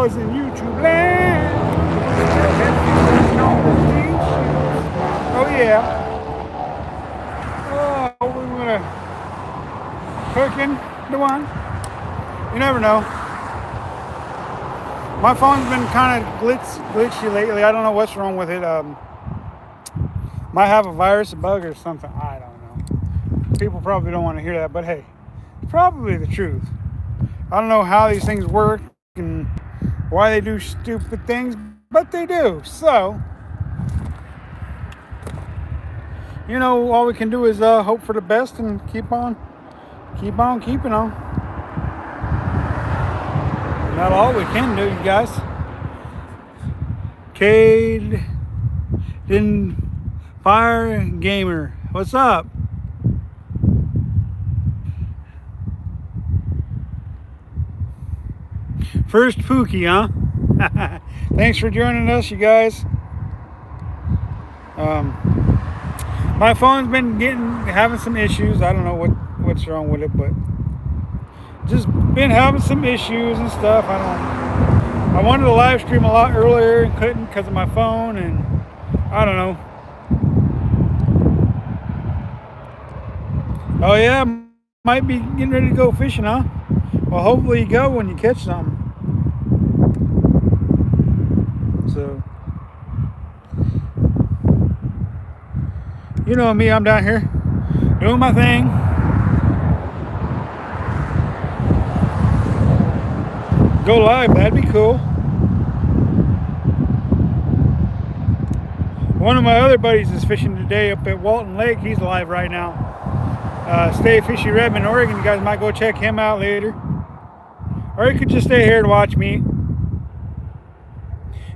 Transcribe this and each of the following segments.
boys in YouTube land. Oh yeah. Oh, we're gonna cooking the one. You never know. My phone's been kind of glitchy lately. I don't know what's wrong with it. Might have a virus, a bug, or something. I don't know. People probably don't want to hear that, but hey, it's probably the truth. I don't know how these things work and why they do stupid things, but they do. So, you know, all we can do is hope for the best and keep on keeping on. Not all we can do, you guys. Cade, then Fire Gamer, what's up? First Pookie, huh? Thanks for joining us, you guys. My phone's been having some issues. I don't know what's wrong with it, but just been having some issues and stuff. I wanted to live stream a lot earlier and couldn't because of my phone, and I don't know. Oh yeah, might be getting ready to go fishing, huh? Well, hopefully you go when you catch something. So, you know me, I'm down here doing my thing. Go live, that'd be cool. One of my other buddies is fishing today up at Walton Lake. He's live right now. Stay Fishy Redmond, Oregon. You guys might go check him out later. Or you could just stay here and watch me.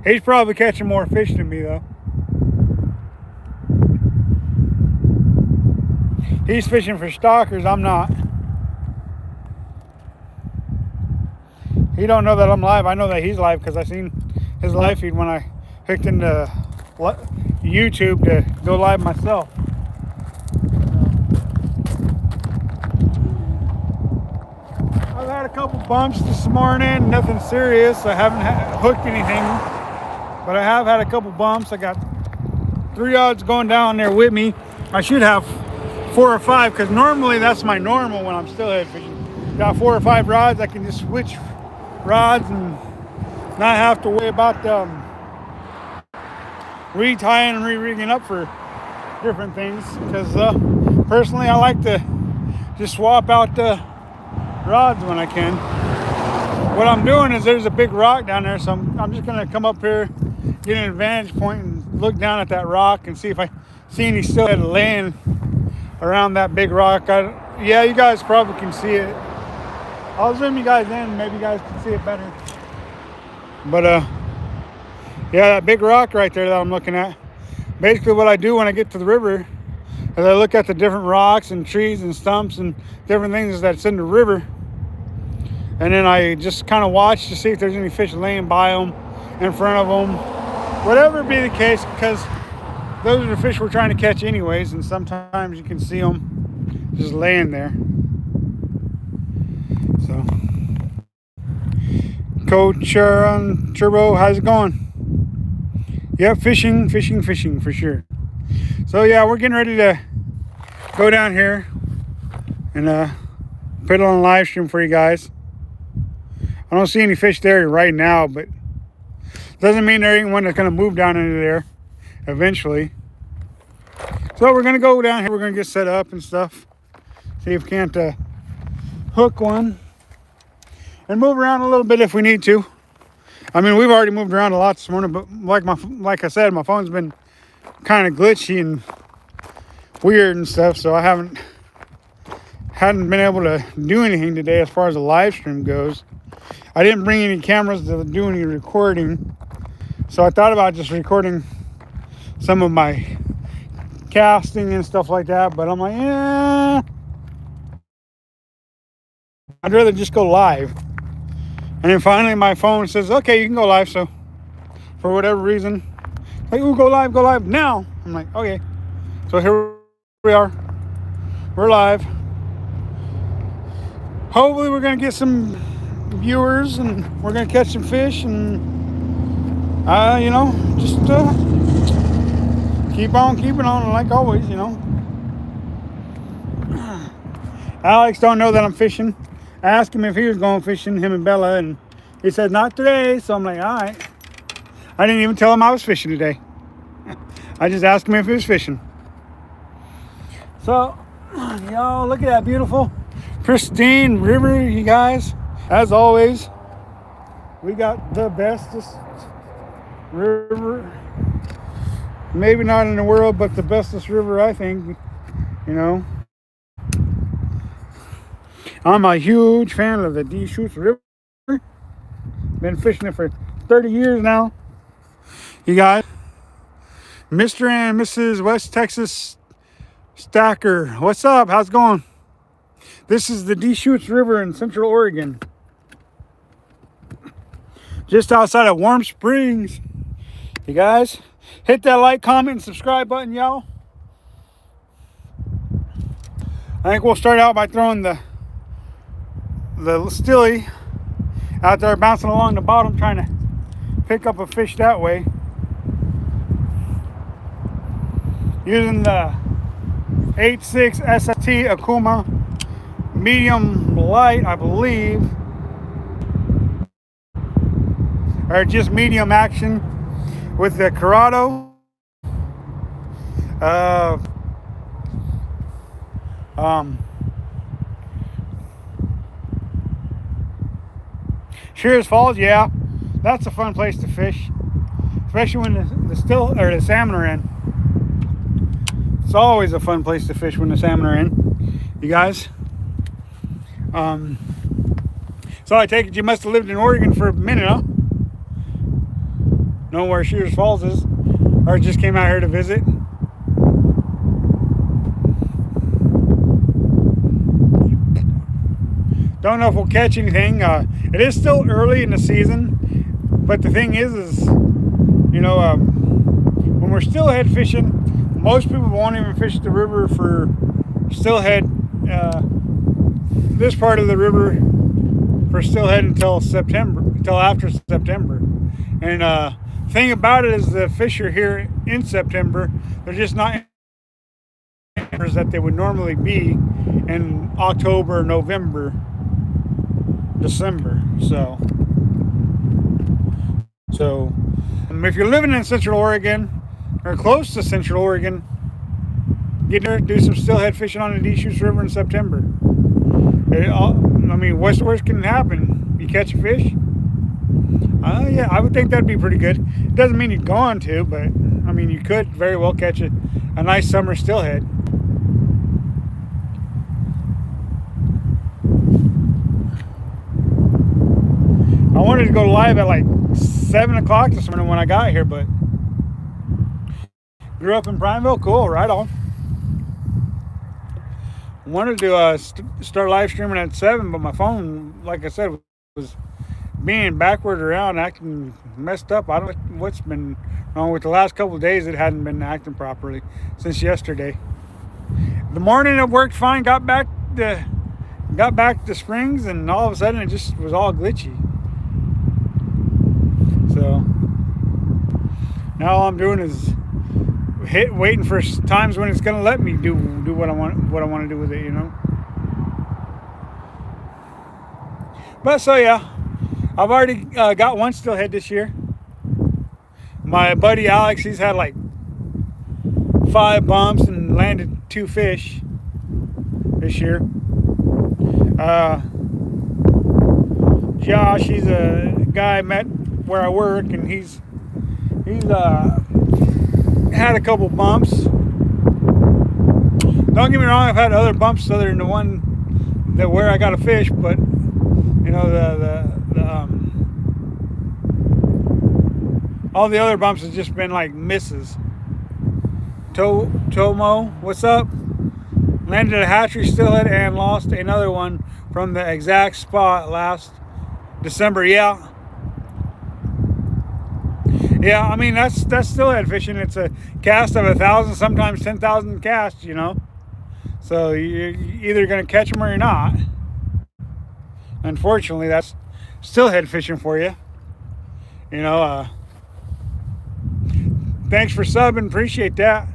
He's probably catching more fish than me though. He's fishing for stalkers, I'm not. He don't know that I'm live. I know that he's live because I seen his live feed when I hooked into YouTube to go live myself. I've had a couple bumps this morning, nothing serious. I haven't hooked anything, but I have had a couple bumps. I got 3 odds going down there with me. I should have 4 or 5 because normally that's my normal when I'm steelhead fishing. Got 4 or 5 rods. I can just switch rods and not have to worry about retying and re-rigging up for different things, because personally I like to just swap out the rods when I can. What I'm doing is there's a big rock down there, so I'm just gonna come up here, get an advantage point and look down at that rock and see if I see any steelhead laying around that big rock. Yeah, you guys probably can see it. I'll zoom you guys in, maybe you guys can see it better. But yeah, that big rock right there that I'm looking at. Basically what I do when I get to the river is I look at the different rocks and trees and stumps and different things that's in the river. And then I just kind of watch to see if there's any fish laying by them, in front of them. Whatever be the case, because those are the fish we're trying to catch anyways, and sometimes you can see them just laying there. So, Coach Turbo, how's it going? Yep, fishing for sure. So yeah, we're getting ready to go down here and put it on a live stream for you guys. I don't see any fish there right now, but doesn't mean there ain't one that's gonna move down into there eventually. So we're gonna go down here, we're gonna get set up and stuff. See if we can't hook one and move around a little bit if we need to. I mean, we've already moved around a lot this morning, but like I said, my phone's been kind of glitchy and weird and stuff, so I hadn't been able to do anything today as far as the live stream goes. I didn't bring any cameras to do any recording, so I thought about just recording some of my casting and stuff like that, but I'm like, I'd rather just go live. And then finally my phone says, okay, you can go live. So for whatever reason, like, ooh, go live now. I'm like, okay. So here we are. We're live. Hopefully we're going to get some viewers, and we're gonna catch some fish, and just keep on keeping on, like always. Alex don't know that I'm fishing. I asked him if he was going fishing, him and Bella, and he said not today. So I'm like, all right. I didn't even tell him I was fishing today. I just asked him if he was fishing. So, y'all, look at that beautiful, pristine river, you guys. As always, we got the bestest river, maybe not in the world, but the bestest river, I think. I'm a huge fan of the Deschutes River. Been fishing it for 30 years now. You guys, Mr. and Mrs. West Texas Stacker, what's up? How's it going? This is the Deschutes River in Central Oregon, just outside of Warm Springs. You guys, hit that like, comment, and subscribe button, y'all. I think we'll start out by throwing the stilly out there, bouncing along the bottom, trying to pick up a fish that way. Using the 8.6 SST Akuma medium light, I believe, or just medium action with the Corrado. Shears Falls, yeah, that's a fun place to fish, especially when the salmon are in. It's always a fun place to fish when the salmon are in, you guys. So I take it you must have lived in Oregon for a minute, huh? Know where Shears Falls is, or just came out here to visit. Don't know if we'll catch anything. It is still early in the season, but the thing is when we're steelhead fishing, most people won't even fish the river for steelhead, this part of the river for steelhead until after September. And thing about it is the fish are here in September. They're just not that they would normally be in October, November, December. So if you're living in Central Oregon or close to Central Oregon, get there, do some steelhead fishing on the Deschutes River in September. What's the worst can happen? You catch a fish? Yeah, I would think that'd be pretty good. It doesn't mean you're going to, but you could very well catch a nice summer steelhead. I wanted to go live at like 7 o'clock this morning when I got here, but grew up in Prineville. Cool, right on. Wanted to start live streaming at 7, but my phone, like I said, was being backward around, acting messed up. I don't know what's been wrong with the last couple of days. It hadn't been acting properly since yesterday. The morning it worked fine. Got back to Springs, and all of a sudden it just was all glitchy. So now all I'm doing is waiting for times when it's gonna let me do what I want to do with it, But so yeah, I've already got one steelhead this year. My buddy Alex, he's had like 5 bumps and landed 2 fish this year. Josh, he's a guy I met where I work, and he's had a couple bumps. Don't get me wrong, I've had other bumps other than the one where I got a fish, but all the other bumps has just been like misses. Tomo, what's up? Landed a hatchery steelhead and lost another one from the exact spot last December. Yeah, that's steelhead fishing. It's a cast of 1,000, sometimes 10,000 casts, So you're either going to catch them or you're not. Unfortunately, that's steelhead fishing for you. You know, thanks for subbing. Appreciate that.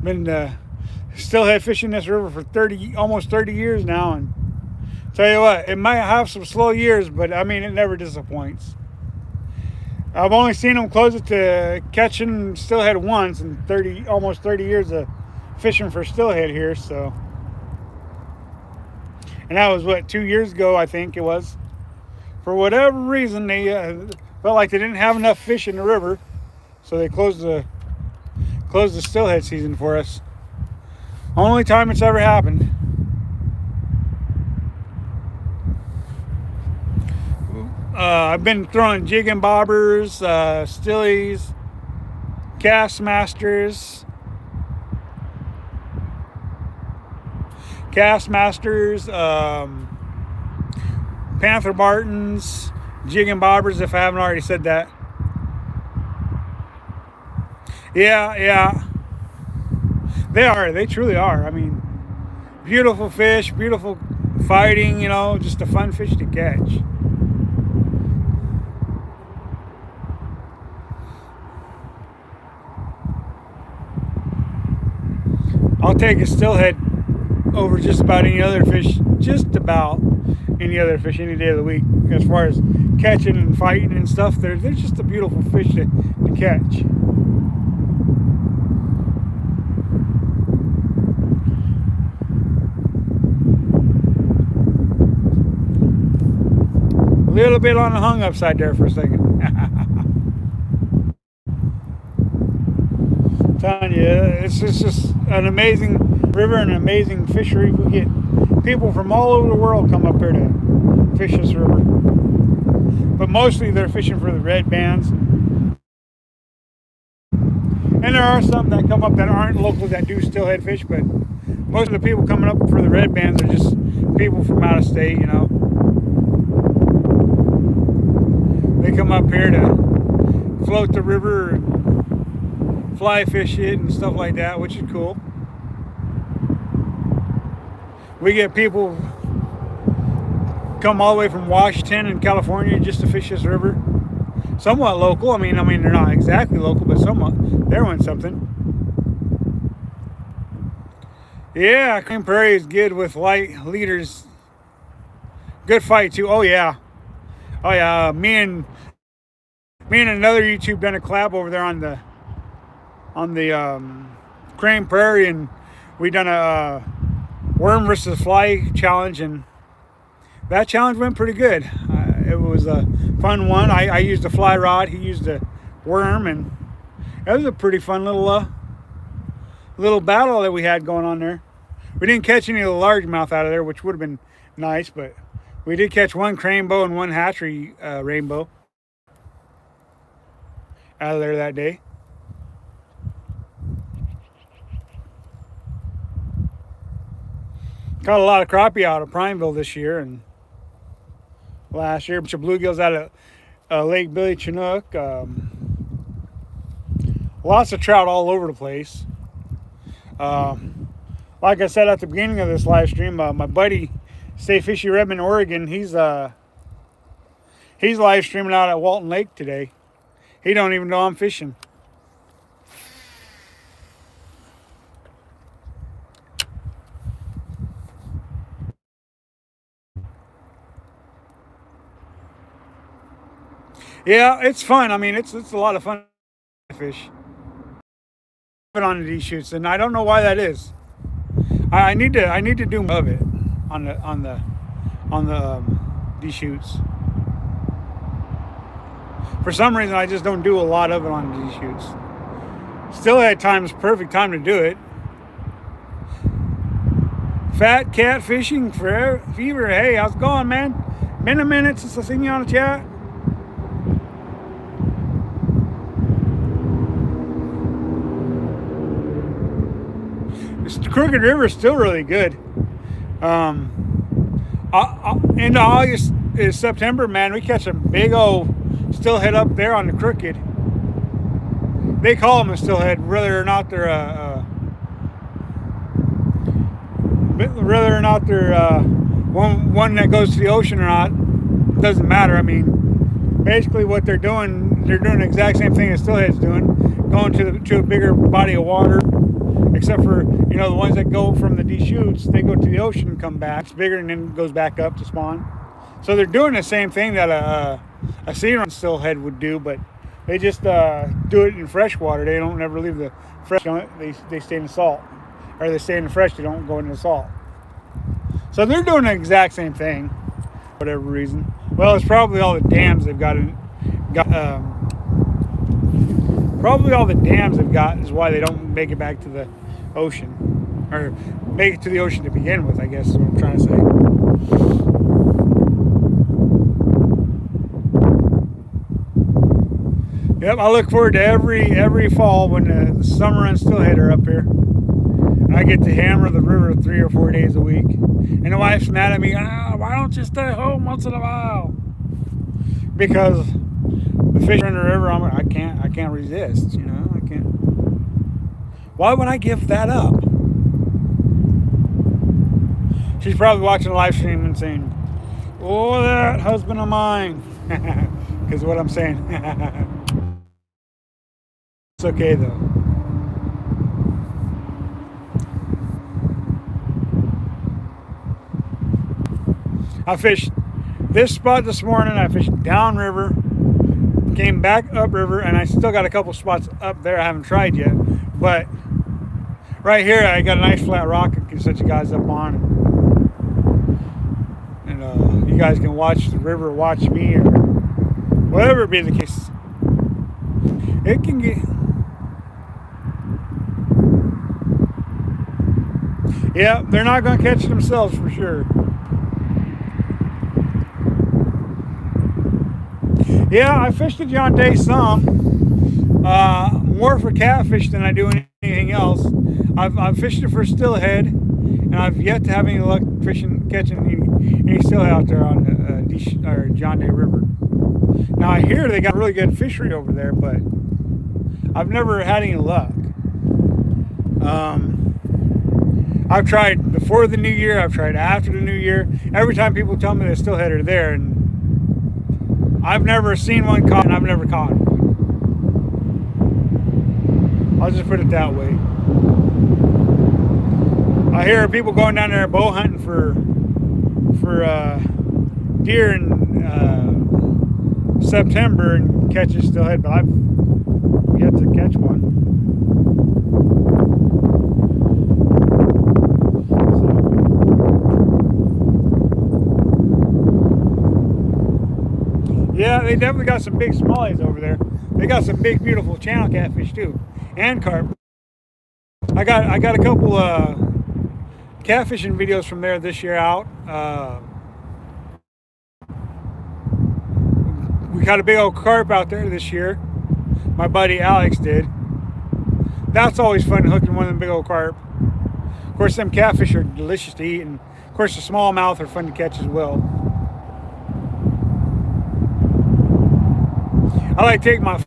Been steelhead fishing this river for almost 30 years now, and tell you what, it might have some slow years, but I mean, it never disappoints. I've only seen them close it to catching steelhead once in almost 30 years of fishing for steelhead here. So, and that was what, 2 years ago, I think it was. For whatever reason, they felt like they didn't have enough fish in the river, so they closed the steelhead season for us. Only time it's ever happened. I've been throwing jig and bobbers, stillies, castmasters, Panther Martins, jig and bobbers, if I haven't already said that. Yeah. They truly are. I mean, beautiful fish, beautiful fighting, you know, just a fun fish to catch. I'll take a steelhead over just about any other fish, any day of the week. As far as catching and fighting and stuff, they're just a beautiful fish to catch. A little bit on the hung up side there for a second. Telling you, it's just an amazing river and an amazing fishery. We get people from all over the world come up here to fish this river, but mostly they're fishing for the red bands. And there are some that come up that aren't local that do steelhead fish, but most of the people coming up for the red bands are just people from out of state, you know. They come up here to float the river and fly fish it and stuff like that, which is cool. We get people come all the way from Washington and California just to fish this river. Somewhat local. I mean they're not exactly local, but somewhat. They're doing something. Yeah, Crane Prairie is good with light leaders. Good fight too. Oh yeah. Me and another YouTube done a collab over there on the Crane Prairie, and we done a worm versus fly challenge, and that challenge went pretty good. It was a fun one. I used a fly rod, he used a worm, and it was a pretty fun little battle that we had going on there. We didn't catch any of the largemouth out of there, which would have been nice, but we did catch one cranebow and one hatchery rainbow out of there that day. Caught a lot of crappie out of Prineville this year and last year. A bunch of bluegills out of Lake Billy Chinook. Lots of trout all over the place. Like I said at the beginning of this live stream, my buddy Stay Fishy Redmond, Oregon, he's live streaming out at Walton Lake today. He don't even know I'm fishing. Yeah, it's fun. I mean, it's a lot of fun to fish. On the Deschutes, and I don't know why that is. I need to do more of it on the Deschutes. For some reason, I just don't do a lot of it on the Deschutes. Steelhead time is perfect time to do it. Fat Cat Fishing Fever. Hey, how's it going, man? Been a minute since I seen you on the chat. Crooked River is still really good. Into August is September, man. We catch a big old steelhead up there on the Crooked. They call them a steelhead, whether or not they're one that goes to the ocean or not doesn't matter. I mean, basically what they're doing the exact same thing as Steelhead's doing, going to a bigger body of water. Except for, you know, the ones that go from the Deschutes, they go to the ocean and come back. It's bigger and then goes back up to spawn. So they're doing the same thing that a sea run Steelhead would do, but they just do it in fresh water. They don't ever leave the fresh. They stay in the salt, or they stay in the fresh. They don't go into the salt. So they're doing the exact same thing, for whatever reason. Well, it's probably all the dams they've got. Probably all the dams they've got is why they don't make it back to the ocean, or make it to the ocean to begin with, I guess is what I'm trying to say. Yep, I look forward to every fall when the summer and Steelhead are up here. I get to hammer the river 3 or 4 days a week. And the wife's mad at me, why don't you stay home once in a while? Because the fish in the river, I can't resist, you know, I can't. Why would I give that up? She's probably watching the live stream and saying, oh, that husband of mine. Because what I'm saying. It's okay though. I fished this spot this morning. I fished downriver, came back upriver, and I still got a couple spots up there I haven't tried yet. But right here, I got a nice flat rock I can set you guys up on, and you guys can watch the river, watch me, or whatever be the case. It can get. Yeah, they're not going to catch themselves for sure. Yeah, I fished at John Day some, more for catfish than I do anything else. I've fished it for Steelhead, and I've yet to have any luck catching any Steelhead out there on the John Day River. Now I hear they got a really good fishery over there, but I've never had any luck. I've tried before the new year, I've tried after the new year. Every time people tell me the Steelhead are there, and I've never seen one caught, and I've never caught them. I'll just put it that way. I hear people going down there bow hunting for deer in September and catch a Steelhead, but I've yet to catch one. Yeah, they definitely got some big smallies over there. They got some big, beautiful channel catfish too, and carp. I got a couple catfishing videos from there this year out. We got a big old carp out there this year. My buddy Alex did. That's always fun, hooking one of them big old carp. Of course, them catfish are delicious to eat, and of course the smallmouth are fun to catch as well. I like taking my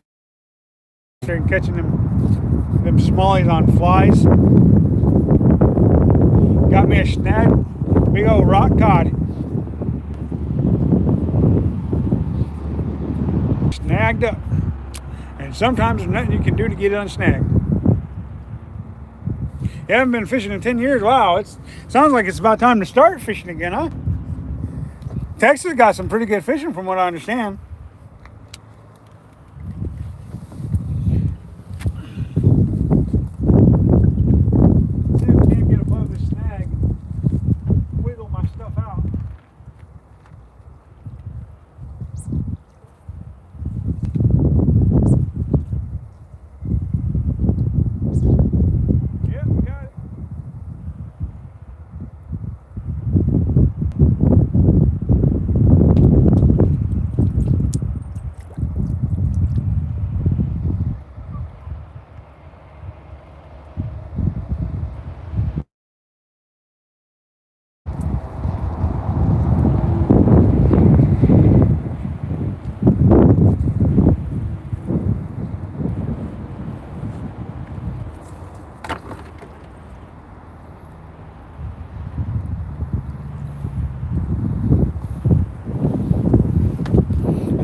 there and catching them smallies on flies. Got me a snag, big old rock cod. Snagged up. And sometimes there's nothing you can do to get it unsnagged. You haven't been fishing in 10 years? Wow, it sounds like it's about time to start fishing again, huh? Texas got some pretty good fishing from what I understand.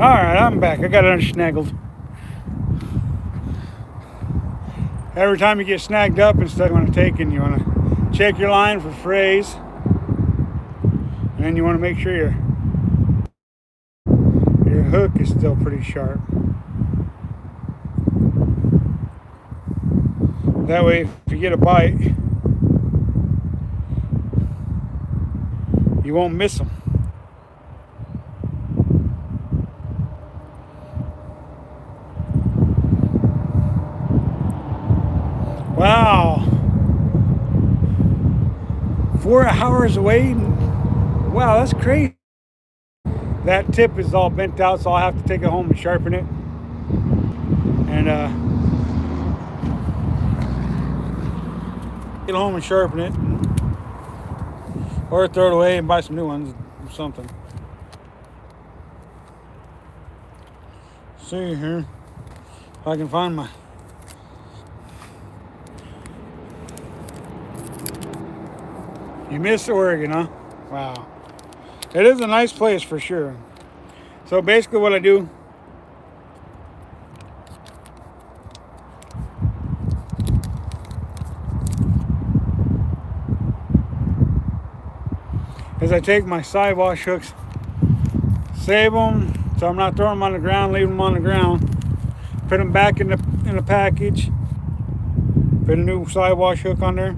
Alright, I'm back. I got it unsnaggled. Every time you get snagged up instead of when taken, you want to check your line for frays. And then you want to make sure your hook is still pretty sharp. That way, if you get a bite, you won't miss them. Wow. 4 hours away. Wow, that's crazy. That tip is all bent out, so I'll have to take it home and sharpen it. And get home and sharpen it. Or throw it away and buy some new ones or something. See here if I can find my. You missed Oregon, huh? Wow. It is a nice place for sure. So basically what I do is I take my side wash hooks, save them so I'm not throwing them on the ground, leave them on the ground, put them back in the package, put a new side wash hook on there.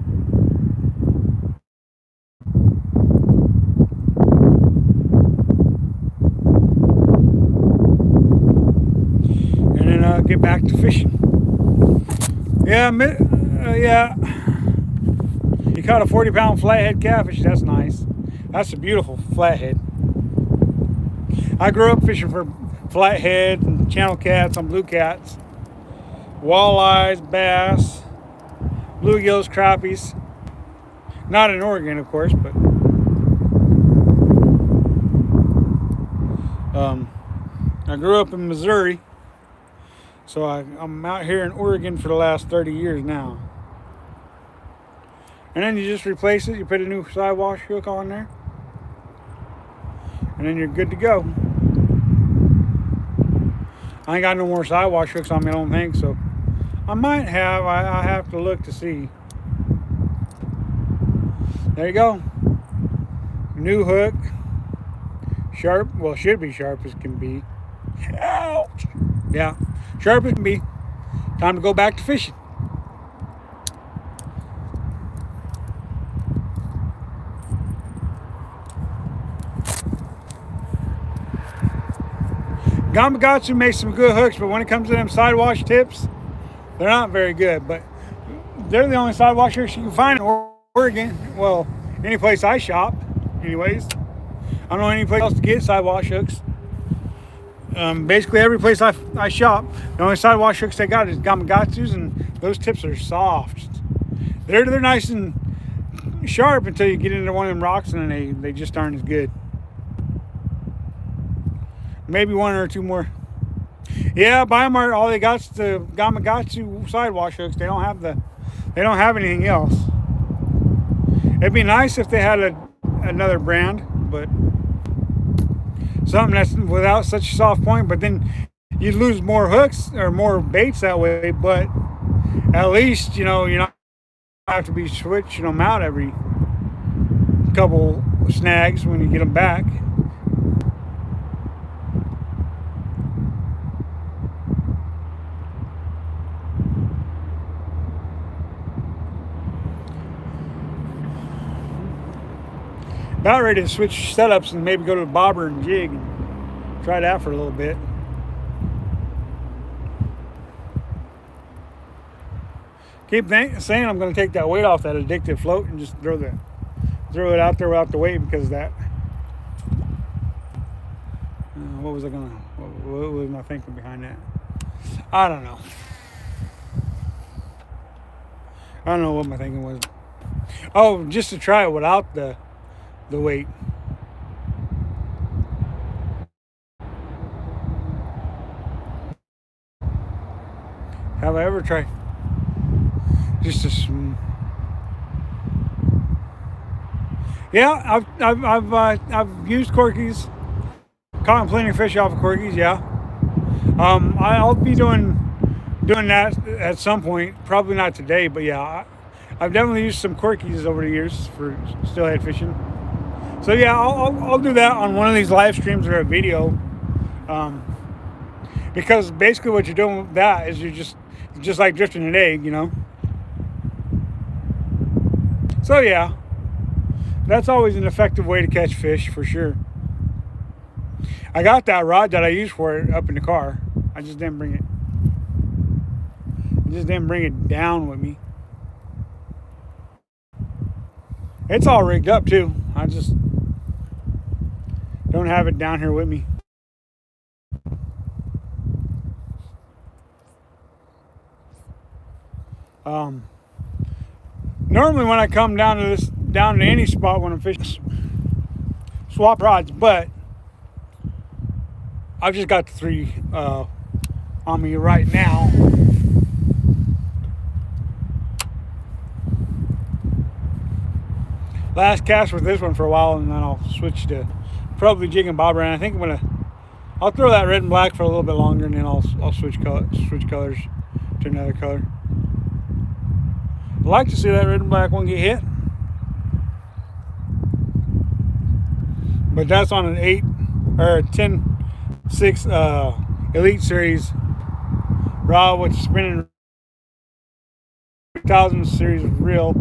Get back to fishing. Yeah, you caught a 40-pound flathead catfish. That's nice. That's a beautiful flathead. I grew up fishing for flathead and channel cats on blue cats, walleyes, bass, bluegills, crappies. Not in Oregon, of course, but I grew up in Missouri. So I'm out here in Oregon for the last 30 years now. And then you just replace it. You put a new side wash hook on there. And then you're good to go. I ain't got no more side wash hooks on me, I don't think. So I might have. I have to look to see. There you go. New hook. Sharp. Well, should be sharp as can be. Ouch! Yeah. Sharp as can be. Time to go back to fishing. Gamakatsu makes some good hooks, but when it comes to them side wash tips, they're not very good. But they're the only side wash hooks you can find in Oregon. Well, any place I shop, anyways. I don't know any place else to get side wash hooks. Basically every place I shop, the only side wash hooks they got is Gamakatsu's, and those tips are soft. They're nice and sharp until you get into one of them rocks, and then they just aren't as good. Maybe one or two more. Yeah, Biomart, all they got's the Gamakatsu side wash hooks. They don't have anything else. It'd be nice if they had another brand, but something that's without such a soft point, but then you'd lose more hooks or more baits that way. But at least, you're not have to be switching them out every couple snags when you get them back. About ready to switch setups and maybe go to the bobber and jig and try that for a little bit. Keep saying I'm going to take that weight off that addictive float and just throw it out there without the weight because of that. What was my thinking behind that? I don't know. I don't know what my thinking was. Oh, just to try it without the weight. Have I ever tried? Just yeah, I've used corkies Caught plenty of fish off of corkies, yeah. I'll be doing that at some point. Probably not today, but yeah, I've definitely used some corkies over the years for steelhead fishing. So yeah, I'll do that on one of these live streams or a video. Um, because basically what you're doing with that is you're just like drifting an egg, you know. So yeah, that's always an effective way to catch fish for sure. I got that rod that I used for it up in the car. I just didn't bring it. I just didn't bring it down with me. It's all rigged up too. I just don't have it down here with me. Normally when I come down to any spot when I'm fishing, swap rods, but I've just got the 3 on me right now. Last cast with this one for a while, and then I'll switch to probably jig and bobber. And I think I'll throw that red and black for a little bit longer, and then I'll switch colors to another color. I'd like to see that red and black one get hit, but that's on an 8 or 10-6 Elite Series rod with spinning 1000 series reel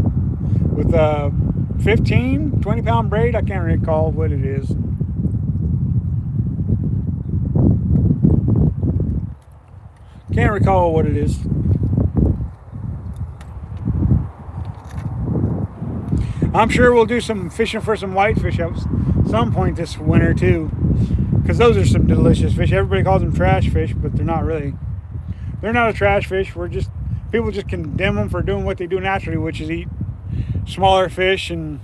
with a 20 pound braid. I can't recall what it is. Can't recall what it is. I'm sure we'll do some fishing for some whitefish at some point this winter too, because those are some delicious fish. Everybody calls them trash fish, but they're not really. They're not a trash fish. People just condemn them for doing what they do naturally, which is eat smaller fish and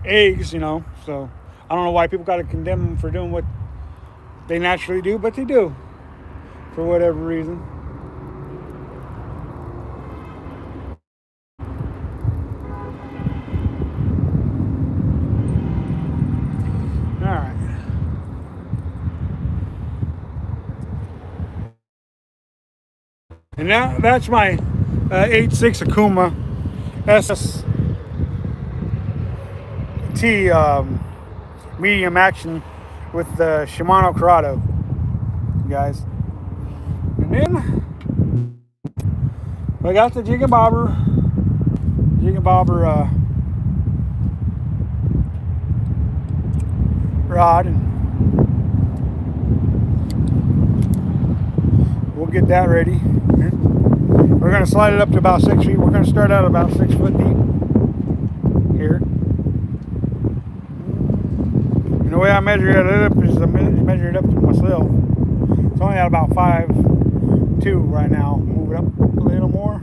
eggs, you know. So I don't know why people got to condemn them for doing what they naturally do, but they do for whatever reason. And now that's my 8.6 Akuma SST medium action with the Shimano Corrado, guys. And then I got the jig and bobber rod, and we'll get that ready. We're going to slide it up to about 6 feet. We're going to start out about 6 foot deep here. And the way I measure it up is I measure it up to myself. It's only at about 5.2 right now. Move it up a little more.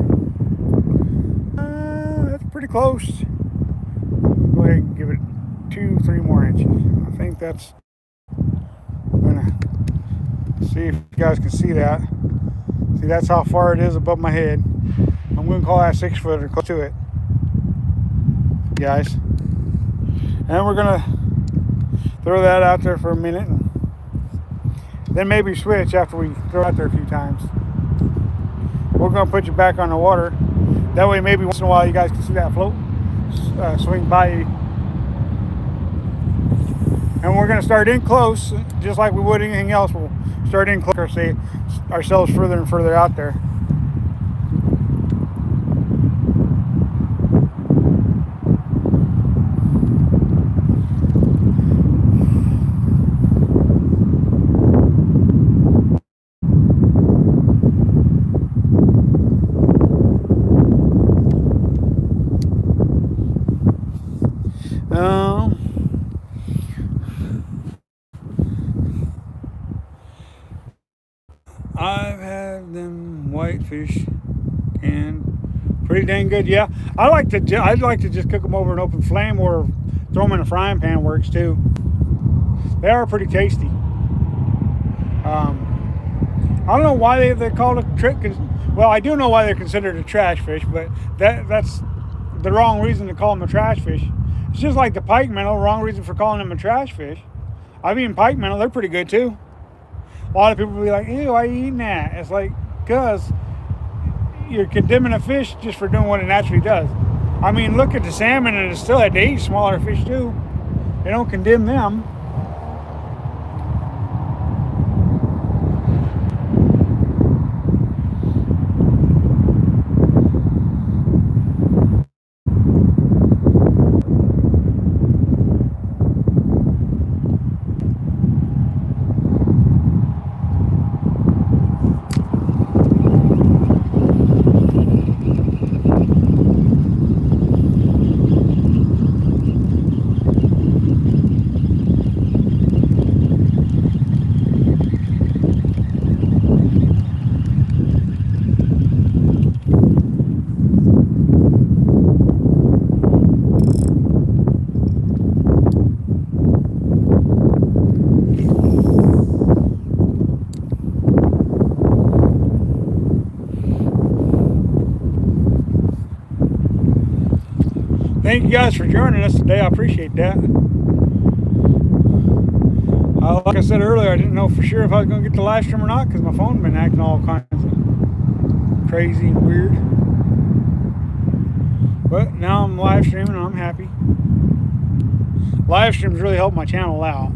That's pretty close. Go ahead and give it 2-3 more inches. I think that's. I'm going to see if you guys can see that. See, that's how far it is above my head. I'm going to call that 6 foot or close to it, guys. And we're going to throw that out there for a minute, and then maybe switch after we throw it out there a few times. We're going to put you back on the water. That way maybe once in a while you guys can see that float swing by you. And we're going to start in close, just like we would anything else. We'll start in close, or see ourselves further and further out there. I've had them whitefish and pretty dang good. Yeah, I'd like to just cook them over an open flame or throw them in a frying pan. Works too. They are pretty tasty. I don't know why they're called a trick. Well, I do know why they're considered a trash fish, but that's the wrong reason to call them a trash fish. It's just like the pike minnow, wrong reason for calling them a trash fish. I've eaten pike minnow, they're pretty good too. A lot of people will be like, ew, why are you eating that? It's like, because you're condemning a fish just for doing what it naturally does. I mean, look at the salmon and the steelhead, they eat smaller fish too. They don't condemn them. Thank you guys for joining us today. I appreciate that. Like I said earlier, I didn't know for sure if I was going to get the live stream or not because my phone's been acting all kinds of crazy and weird. But now I'm live streaming and I'm happy. Live streams really help my channel out.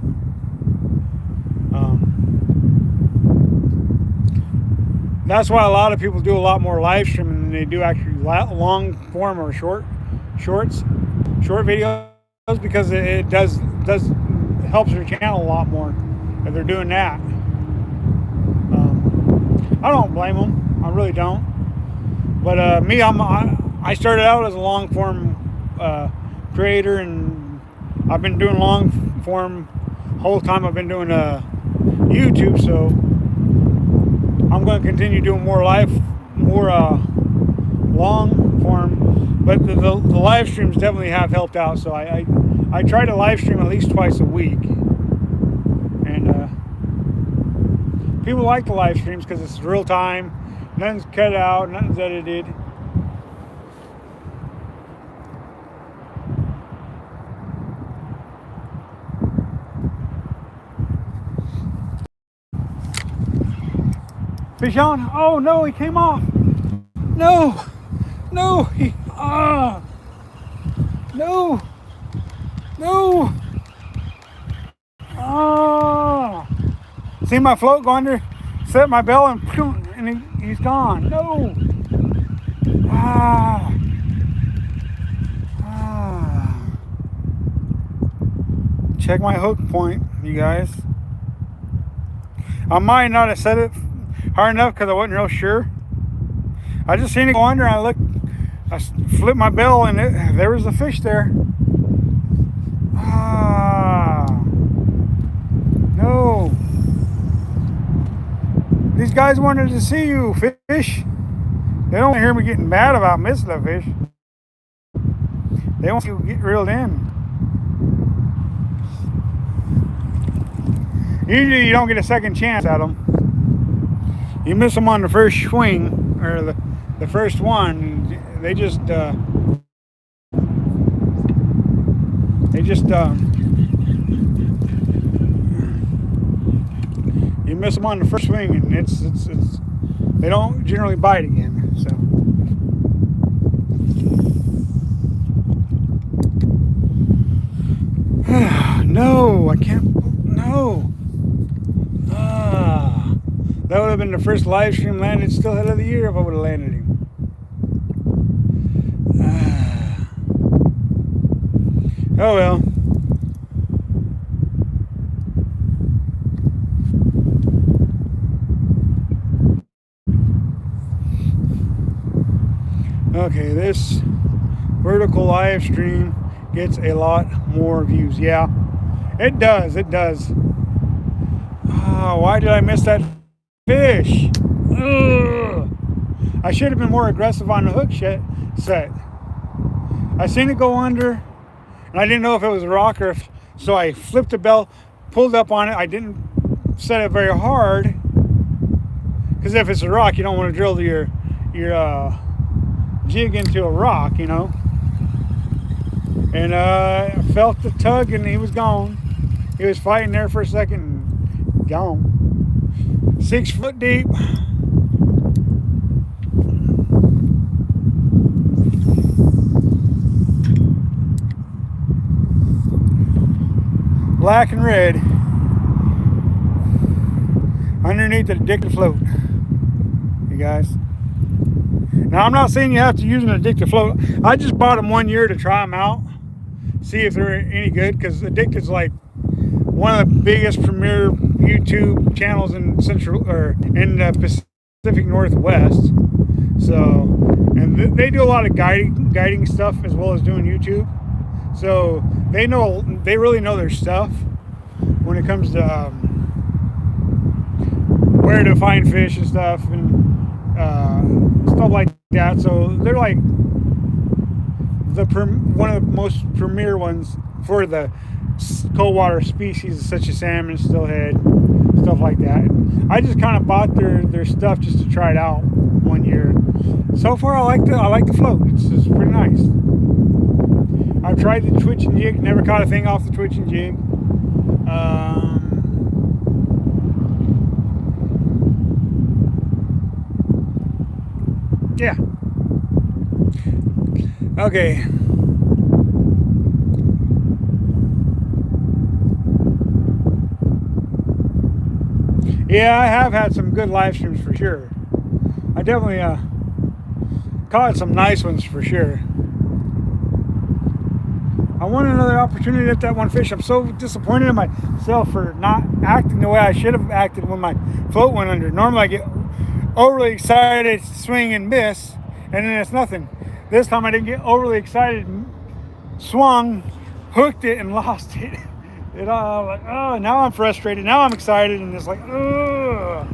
That's why a lot of people do a lot more live streaming than they do actually long form or short videos, because it does helps their channel a lot more if they're doing that. I don't blame them, I really don't. But me, I started out as a long form creator, and I've been doing long form the whole time I've been doing YouTube. So I'm going to continue doing more long form. But the live streams definitely have helped out. So I try to live stream at least twice a week. And people like the live streams because it's real time. Nothing's cut out, nothing's edited. Fish on? Oh no, he came off. No, no. See my float go under, set my bell, and he's gone. No. Check my hook point, you guys. I might not have set it hard enough because I wasn't real sure. I just seen it go under, and I flipped my bell, and there was a fish there. No. These guys wanted to see you fish. They don't hear me getting mad about missing a fish. They want you to get reeled in. Usually you don't get a second chance at them. You miss them on the first swing, or the first one, they just you miss them on the first swing, and it's they don't generally bite again. So no, I can't. No. That would have been the first live stream landed Steelhead of the year if I would have landed him. Oh well. Okay, this vertical live stream gets a lot more views. Yeah, it does. It does. Oh, why did I miss that fish? Ugh. I should have been more aggressive on the hook set. I seen it go under, and I didn't know if it was a rock or if, so I flipped the bell, pulled up on it. I didn't set it very hard, because if it's a rock, you don't want to drill your jig into a rock, you know. And I felt the tug and he was gone. He was fighting there for a second and gone. 6 foot deep. Black and red underneath the addictive float, you guys. Now, I'm not saying you have to use an addictive float. I just bought them 1 year to try them out, see if they're any good, because Addicted's like one of the biggest premier YouTube channels in Central or in the Pacific Northwest. So, and they do a lot of guiding stuff as well as doing YouTube. So they really know their stuff when it comes to where to find fish and stuff and stuff like that. So they're like one of the most premier ones for the cold water species such as salmon, steelhead, stuff like that. I just kind of bought their stuff just to try it out 1 year. So far, I like the float. It's pretty nice. I've tried the twitch and jig, never caught a thing off the twitch and jig. Yeah. Okay. Yeah, I have had some good live streams for sure. I definitely caught some nice ones for sure. I want another opportunity at that one fish. I'm so disappointed in myself for not acting the way I should have acted when my float went under. Normally I get overly excited, swing and miss, and then it's nothing. This time I didn't get overly excited, swung, hooked it, and lost it. Like, oh, now I'm frustrated. Now I'm excited, and it's like, oh,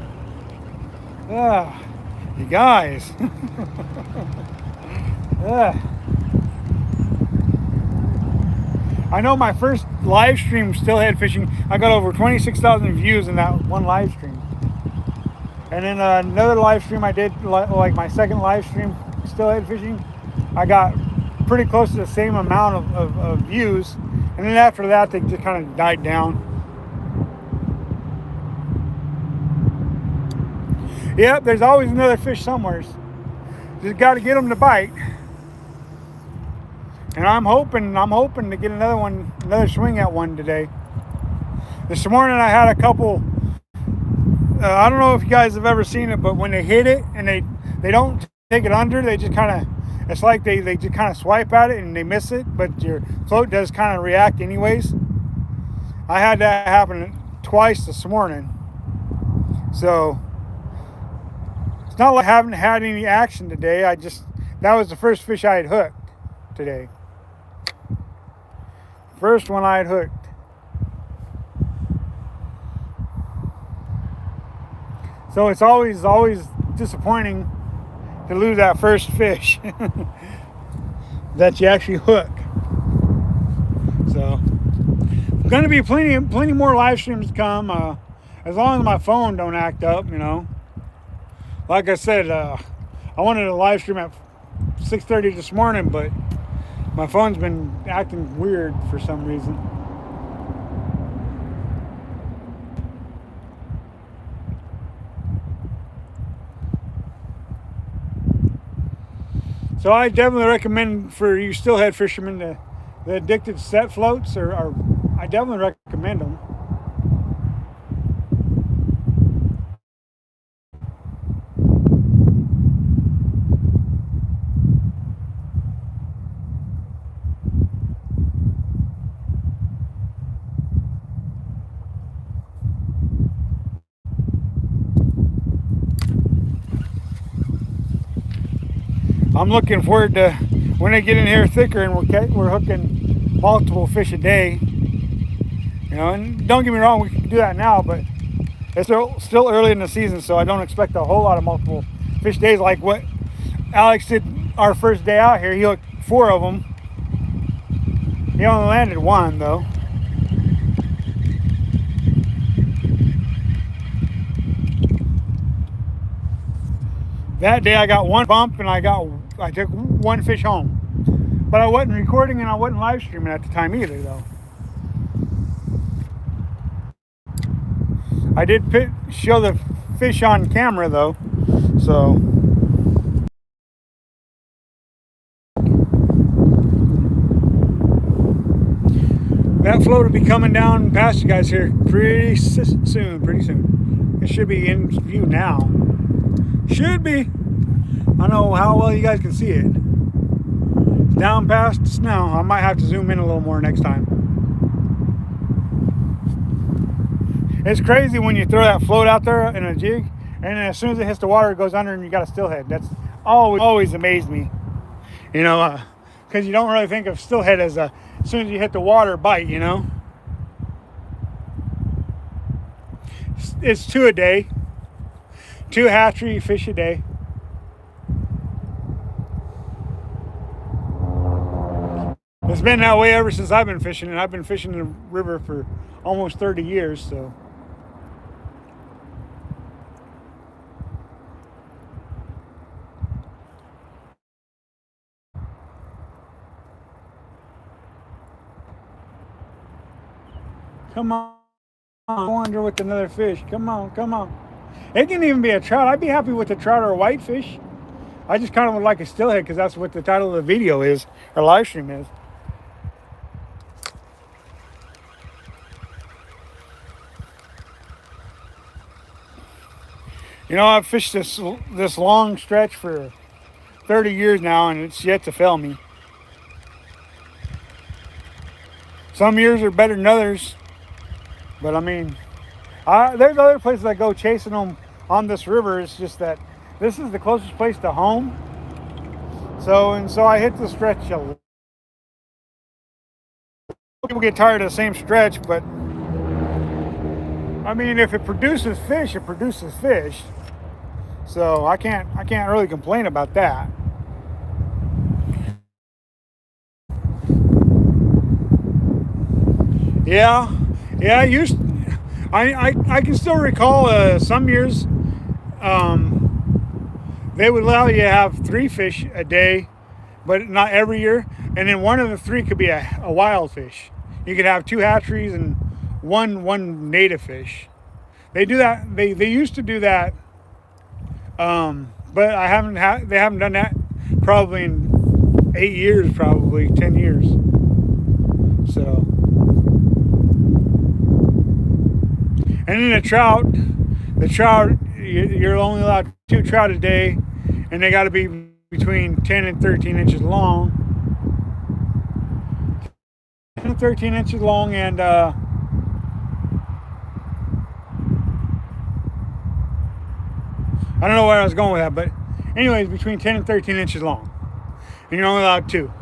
you guys. I know my first live stream, Steelhead fishing, I got over 26,000 views in that one live stream. And then another live stream I did, like my second live stream, Steelhead fishing, I got pretty close to the same amount of views. And then after that, they just kind of died down. Yep, there's always another fish somewhere. Just got to get them to bite. And I'm hoping to get another swing at one today. This morning I had a couple. I don't know if you guys have ever seen it, but when they hit it and they don't take it under, they just kind of, it's like they just kind of swipe at it and they miss it, but your float does kind of react anyways. I had that happen twice this morning. So it's not like I haven't had any action today. That was the first fish I had hooked today. First one I had hooked. So it's always disappointing to lose that first fish that you actually hook. So going to be plenty more live streams to come, as long as my phone don't act up, you know. Like I said, I wanted a live stream at 6:30 this morning, but my phone's been acting weird for some reason. So I definitely recommend for you steelhead fishermen the addicted set floats, or I definitely recommend them. I'm looking forward to when they get in here thicker and we're hooking multiple fish a day. You know, and don't get me wrong, we can do that now, but it's still early in the season, so I don't expect a whole lot of multiple fish days like what Alex did our first day out here. He hooked 4 of them. He only landed 1 though. That day I got 1 bump and I took 1 fish home. But I wasn't recording and I wasn't live streaming at the time either, though. I did show the fish on camera, though. So that float will be coming down past you guys here pretty soon. Pretty soon. It should be in view now. Should be. I don't know how well you guys can see it. It's down past us now. I might have to zoom in a little more next time. It's crazy when you throw that float out there in a jig, and as soon as it hits the water, it goes under, and you got a steelhead. That's always amazed me. You know, because you don't really think of steelhead as as soon as you hit the water, bite. You know, it's 2 a day, 2 hatchery fish a day. It's been that way ever since I've been fishing, and I've been fishing the river for almost 30 years, so. Come on, go under with another fish. Come on, come on. It can even be a trout. I'd be happy with a trout or a whitefish. I just kind of would like a steelhead because that's what the title of the video is, or live stream is. You know, I've fished this long stretch for 30 years now, and it's yet to fail me. Some years are better than others, but I mean, there's other places I go chasing them on this river. It's just that this is the closest place to home. So I hit the stretch a lot. People get tired of the same stretch, but I mean, if it produces fish, it produces fish. So I can't really complain about that. Yeah, I can still recall some years they would allow you to have 3 fish a day, but not every year. And then one of the 3 could be a wild fish. You could have 2 hatcheries and one native fish. They do that. They used to do that, but they haven't done that probably in 8 years, probably 10 years. So, and then the trout, you're only allowed 2 trout a day, and they got to be between 10 and 13 inches long. 10 and 13 inches long, and I don't know where I was going with that, but anyways, between 10 and 13 inches long. And you're only allowed 2.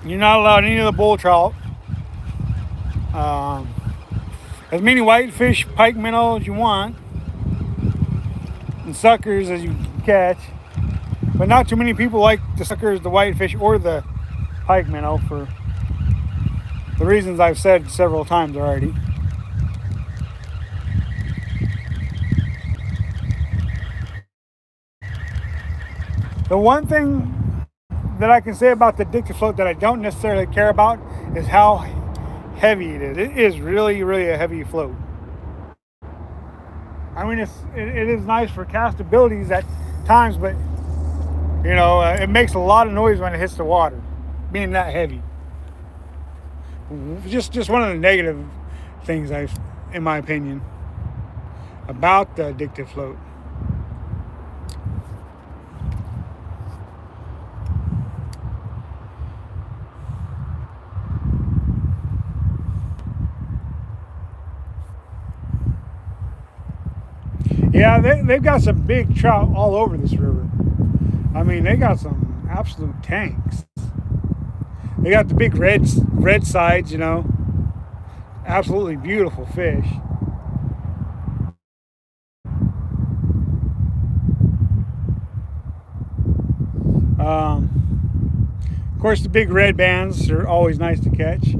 You're not allowed any of the bull trout. As many whitefish, pike minnow as you want, and suckers as you can catch. But not too many people like the suckers, the whitefish, or the pike minnow for the reasons I've said several times already. The one thing that I can say about the Deschutes float that I don't necessarily care about is how heavy it is. It is really a heavy float. I mean, it is nice for castabilities at times, but you know, it makes a lot of noise when it hits the water, being that heavy. Just one of the negative things in my opinion, about the Deschutes float. Yeah, they've got some big trout all over this river. I mean, they got some absolute tanks. They got the big red sides, you know. Absolutely beautiful fish. course, the big red bands are always nice to catch.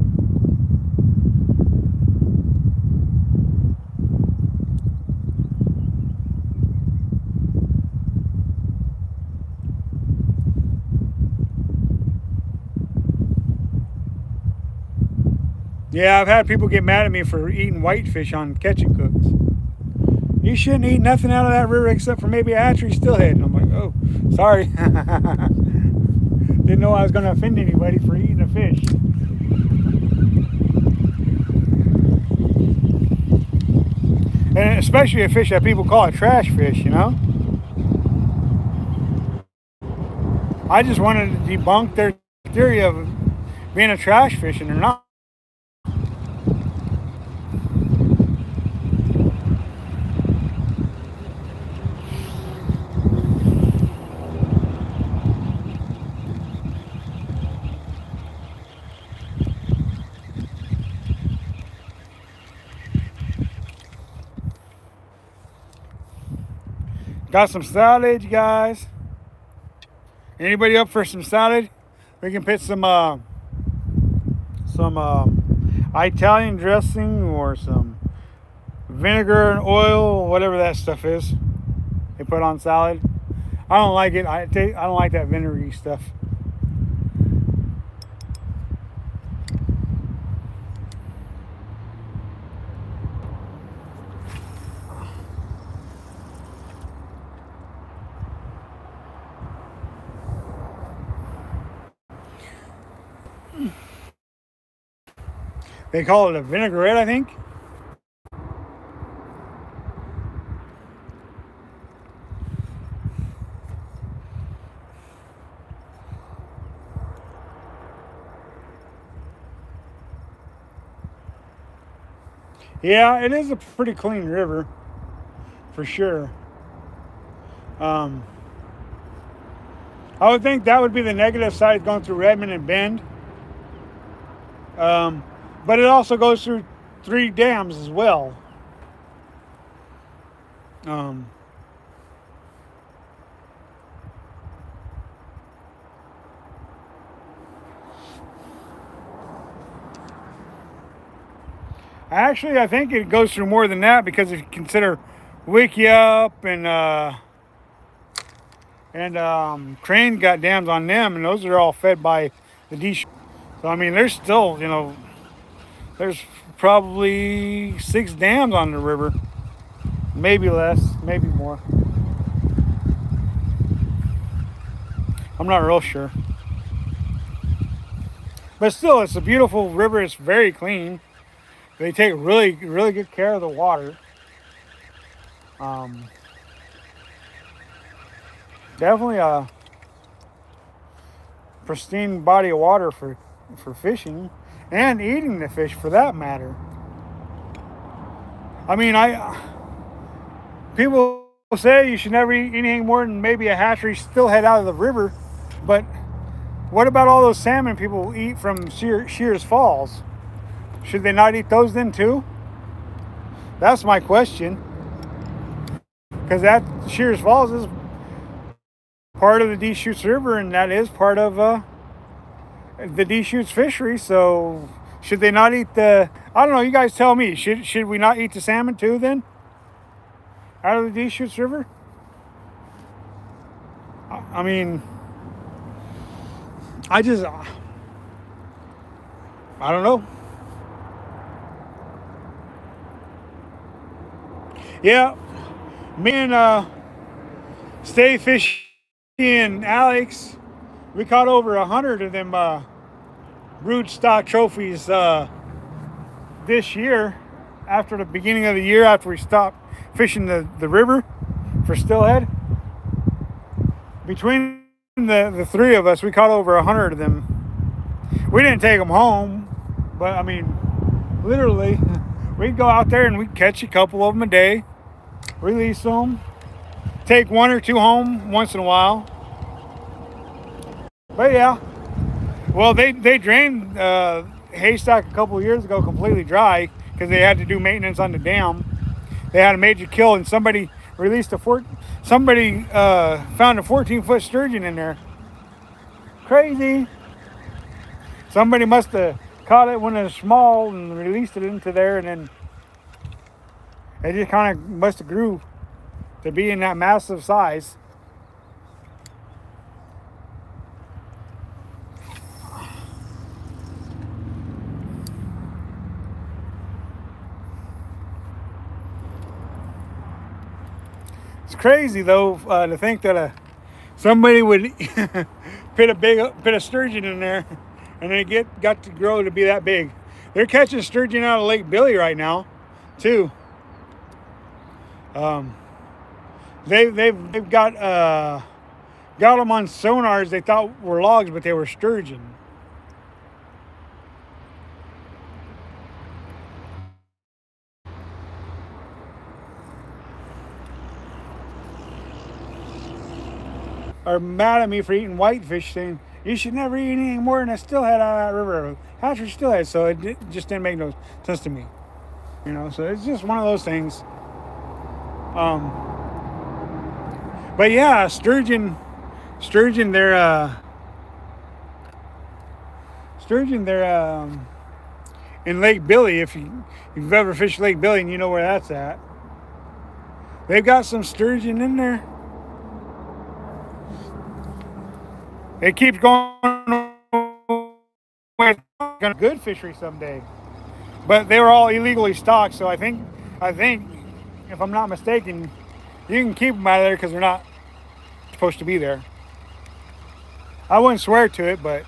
Yeah, I've had people get mad at me for eating whitefish on catching cooks. You shouldn't eat nothing out of that river except for maybe a hatchery steelhead. And I'm like, oh, sorry. Didn't know I was going to offend anybody for eating a fish. And especially a fish that people call a trash fish, you know? I just wanted to debunk their theory of being a trash fish, and they're not. Got some salad, guys. Anybody up for some salad? We can put some Italian dressing or some vinegar and oil, whatever that stuff is. They put on salad. I don't like it. I don't like that vinegary stuff. They call it a vinaigrette, I think. Yeah, it is a pretty clean river, for sure. Um, I would think that would be the negative side going through Redmond and Bend. Um, but it also goes through 3 dams as well. Um, Actually, I think it goes through more than that, because if you consider Wickiup and Crane got dams on them, and those are all fed by the Deschutes. So I mean, there's still, there's probably 6 dams on the river, maybe less, maybe more. I'm not real sure, but still, it's a beautiful river. It's very clean. They take really, really good care of the water. Um, Definitely a pristine body of water for fishing and eating the fish, for that matter. I mean, people say you should never eat anything more than maybe a hatchery steelhead out of the river, but what about all those salmon people eat from Shears Falls? Should they not eat those then too? That's my question. Because that Shears Falls is part of the Deschutes River, and that is part of the Deschutes fishery. So should they not eat the? I don't know. You guys tell me. Should we not eat the salmon too then? Out of the Deschutes River? I mean, I don't know. Yeah, me and Stay Fishy and Alex, we caught over 100 of them brood stock trophies this year, after the beginning of the year, after we stopped fishing the river for steelhead. Between the 3 of us, we caught over 100 of them. We didn't take them home, but I mean, literally, we'd go out there and we'd catch a couple of them a day, release them, take 1 or 2 home once in a while. But yeah, well, they drained Haystack a couple of years ago completely dry, because they had to do maintenance on the dam. They had a major kill, and somebody released somebody found a 14-foot sturgeon in there. Crazy. Somebody must have caught it when it was small and released it into there, and then it just kind of must have grew to be in that massive size. It's crazy though to think that somebody would put a sturgeon in there, and then it got to grow to be that big. They're catching sturgeon out of Lake Billy right now, too. They've got them on sonars they thought were logs, but they were sturgeon. Are mad at me for eating whitefish, saying you should never eat anything more than a steelhead out of that river. Hatchery steelhead, so just didn't make no sense to me. You know, so it's just one of those things. But yeah, sturgeon, they're in Lake Billy. If you've ever fished Lake Billy and you know where that's at, they've got some sturgeon in there. It keeps going. Gonna good fishery someday, but they were all illegally stocked. So I think, if I'm not mistaken, you can keep them out of there because they're not supposed to be there. I wouldn't swear to it, but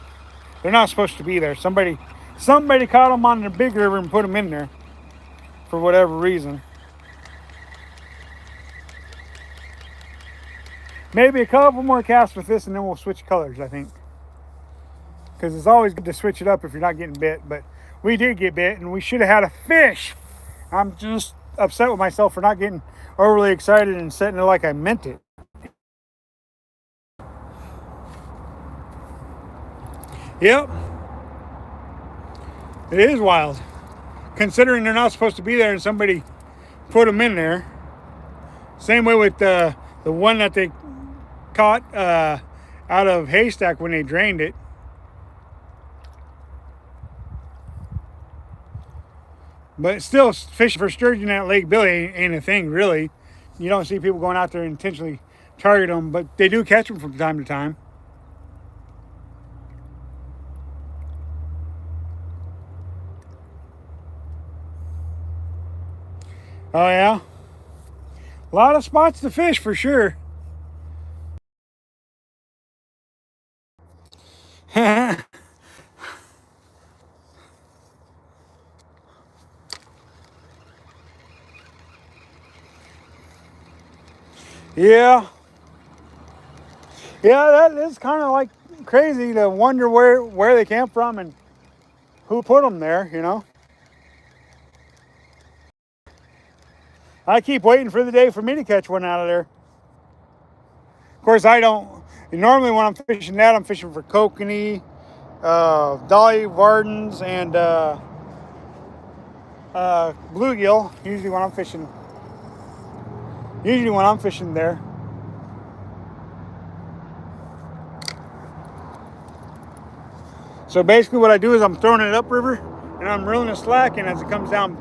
they're not supposed to be there. Somebody caught them on the big river and put them in there for whatever reason. Maybe a couple more casts with this, and then we'll switch colors, I think. Because it's always good to switch it up if you're not getting bit. But we did get bit, and we should have had a fish. I'm just upset with myself for not getting overly excited and setting it like I meant it. Yep. It is wild. Considering they're not supposed to be there and somebody put them in there. Same way with the one that they caught out of Haystack when they drained it. But still, fishing for sturgeon at Lake Billy ain't a thing, really. You don't see people going out there and intentionally target them, but they do catch them from time to time. Oh yeah, a lot of spots to fish for sure. Yeah. Yeah, that is kind of like crazy to wonder where they came from and who put them there, you know. I keep waiting for the day for me to catch one out of there. Of course, I don't. Normally when I'm fishing that, I'm fishing for kokanee, dolly vardens, and bluegill. Usually when I'm fishing there. So basically what I do is I'm throwing it upriver and I'm reeling the slack in as it comes down.